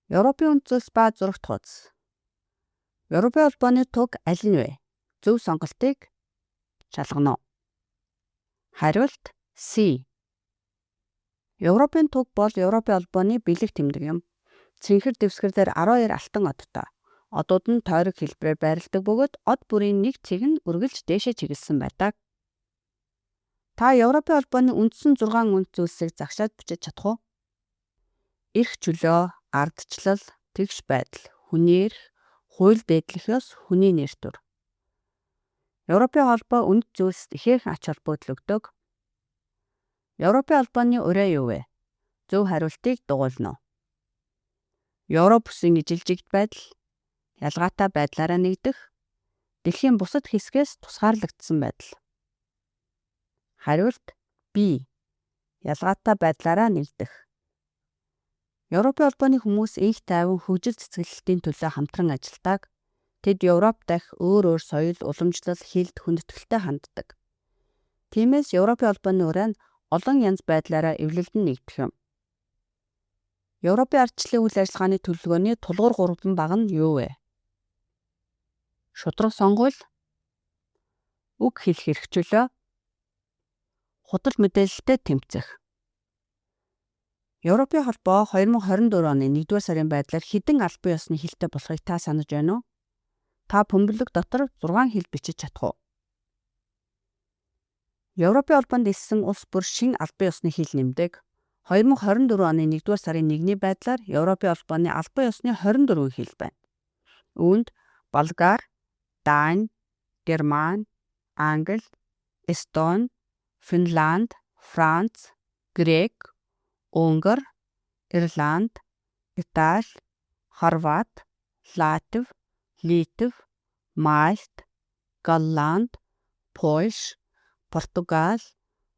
Европын үнд зүйлс ба зурагт хуудас. Европын холбооны туг аль нь вэ? Зөв сонголтыг шалгано. Хариулт C. Европын туг бол Европын холбооны бэлэг тэмдэг юм. Цэнхэр дэвсгэр дээр 12 алтан одтой. Одууд нь тойрог хэлбэрээр байрладаг бөгөөд од бүрийн нэг цэг нь үргэлж дээшээ чиглэсэн байдаг. Та Европын холбооны үндсэн 6 үнд зүйлсийг загшаад бичиж чадах уу? Эрх чөлөө, ардчлал, тэгш байдал, хүний эрх, хууль дэдлэх ёс, хүний нэр төр. Европын холбоо үнд зүйлсд ихээхэн ач холбогдол өгдөг. Европын холбооны ураа юу вэ? Зөв хариултыг дугуйлна. Европ бүсийн ижилжигт байдал, ялгаатай байдлаараа нэгдэх, дэлхийн бусад хэсгээс тусгаарлагдсан байдал. Хариулт B. Ялгаатай байдлаараа нэгдэх. Европын холбооны хүмүүс инх тайван хөгжил цэцгэлэлтийн төлөө хамтран ажилладаг. Тэд Европ дахь өөр соёл, уламжлал, хэлд хүндэтгэлтэй ханддаг. Тиймээс Европын холбооны ураа нь олон янз байдлаараа эвлэлдэн нэгдэх юм. Европын ардчлалын үйл ажиллагааны төлөвлөгөөний тулгуур 3 баг нь юу вэ? Шударга сонгуул, үг хэлэх эрх чөлөө, худал мэдээлэлтэй тэмцэх. Европын холбоо 2024 оны 1-р сарын байдлаар хэдэн албан ёсны хэлтэй болохыг та санаж байна уу? Та бөмбөлөг дотор 6 хэл бичиж чадах уу? Европын холбоонд элсэн улс бүр шин албан ёсны хэл нэмдэг. 2024 оны 1-р сарын 1-ний байдлаар Европын холбооны албан ёсны 24 хэл байна. Үүнд болгар, дани, герман, англи, эстони, финланд, франц, грек, унгар, ирланд, итали, хорват, латви, литв, мальт, голланд, польш, португал,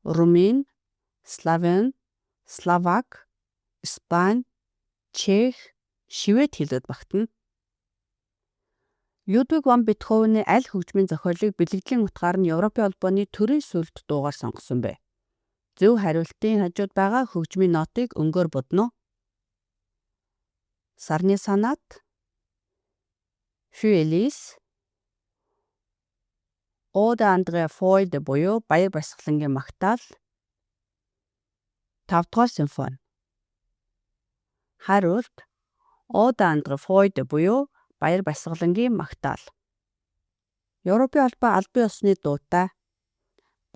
румын, словен, словак, испани, чех, швед хэлүүд багтана. Людвиг ван Бетховены аль хөгжмийн зохиолыг бэлгэдлийн утгаар нь Европын холбооны төрийн сүлд дуугаар сонгосон бэ? Зөв хариултын хажууд байгаа хөгжмийн нотыг өнгөөр бодно. Сарны санаат, Фюэлис, Ода Андреа Фойде буюу Баяр Баясгалангийн магтаал, 5-р симфони. Хариулт Ода Андреа Фойде буюу Баяр Баясгалангийн магтаал. Европын холбоо албан ёсны дуутай.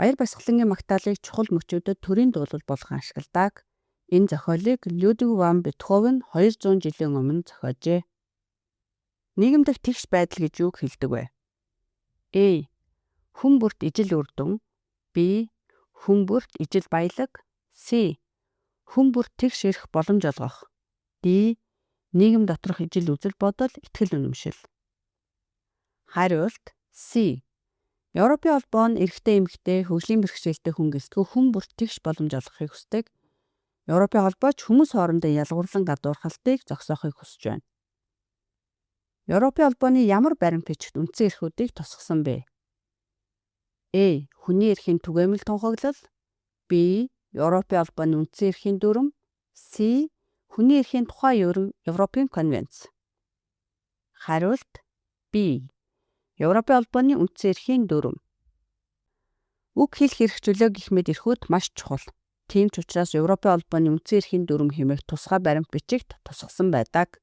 Баяр Баясгалангийн магтаалыг чухал мөчүүдэд төрийн дуулал болгон ашигладаг. Энэ зохиолыг Людвиг ван Бетховен 200 жилийн өмнө зохиожээ. Нийгэм дэх тэгш байдал гэж юуг хэлдэг вэ? A. Хүн бүрт ижил үр дүн. B. Хүн бүрт ижил баялаг. C. Хүн бүрт тэгш ирэх боломж олгох. D. Нийгэм доторх ижил үзэл бодол, итгэл үнэмшил. Хариулт C. Европын холбоо нь эрэгтэй эмэгтэй, хөгжлийн бэрхшээлтэй хүн гэлтгүй хүн бүрт тэгш боломж олгохыг хүсдэг. Европын холбооч хүмүүс хоорондын ялгуурлан гадуурхалтыг зогсоохыг хүсэж байна. Европын холбооны ямар баримт бичигт үндсэн эрхүүдийг тусгасан бэ? A. Хүний эрхийн түгээмэл тунхаглал. B. Европын холбооны үндсэн эрхийн дүрм. C. Хүний эрхийн тухай Европын конвенц. Хариулт B. Европын холбооны үндсэн эрхийн дүрм. Үг хэлэх эрх чөлөө гэх мэт эрхүүд маш чухал. Тийм ч учраас Европын холбооны үндсэн эрхийн дүрм хэмээх тусгай баримт бичигт тусгасан байдаг.